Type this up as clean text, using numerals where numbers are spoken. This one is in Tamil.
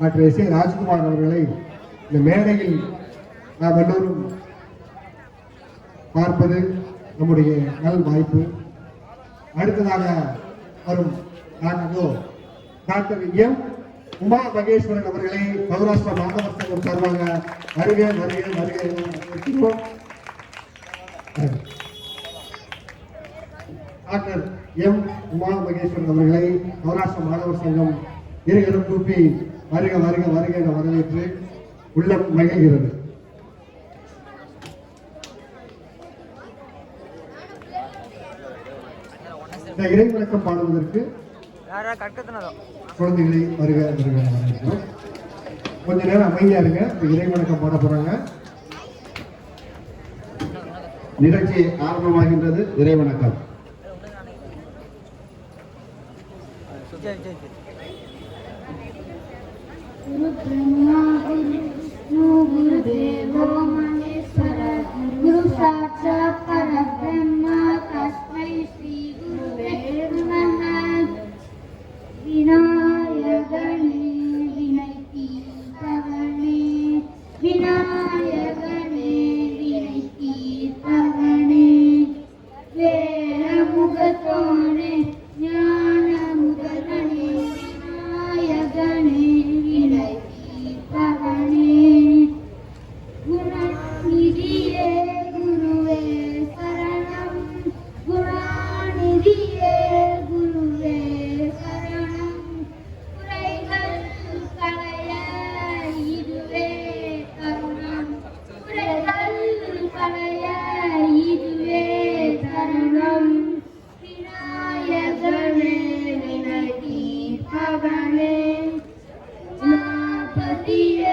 Doctor S. ஏ. ராஜ்குமார் அவர்களை இந்த மேடையில் நாம் எல்லோரும் பார்ப்பது நம்முடைய நல் வாய்ப்பு. அடுத்ததாக வரும் டாக்டர் எம். உமா மகேஸ்வரன் அவர்களை சௌராஷ்டிரா மாணவர் சங்கம் சார்பாக வருக வருக வருக இருக்கிறோம். Doctor M. உமா மகேஸ்வரன் அவர்களை சௌராஷ்டிரா மாணவர் சங்கம் இருகரம் கூப்பி வருக வருக வருக என வரவேற்று உள்ளம் மகிழ்கிறது. இந்த இறைவணக்கம் பாடுவதற்கு குழந்தைகளை வருக வருக வரவேற்கிறோம். கொஞ்ச நேரம் அமைதியா இருங்க. இறைவணக்கம் பாட போறாங்க. நிகழ்ச்சி ஆரம்பமாகின்றது. இறைவணக்கம். गुरु ब्रह्मा गुरु देवो महेश्वरः गुरु साक्षात् परब्रह्म तस्मै श्री गुरुवे नमः. विनायकने विनयतीर्थगणे विनायकने विनयतीर्थगणे वेदमुखतोणे ज्ञानमुखगणे विनायकने गुणनिधिये गुरुवे शरणं गुणानिधिये गुरुवे शरणं कुறைகள் களைய இதுவே தருணம் குறைகள் களைய இதுவே தருணம். விநாயகனே வினதி பவனே உமாபதியே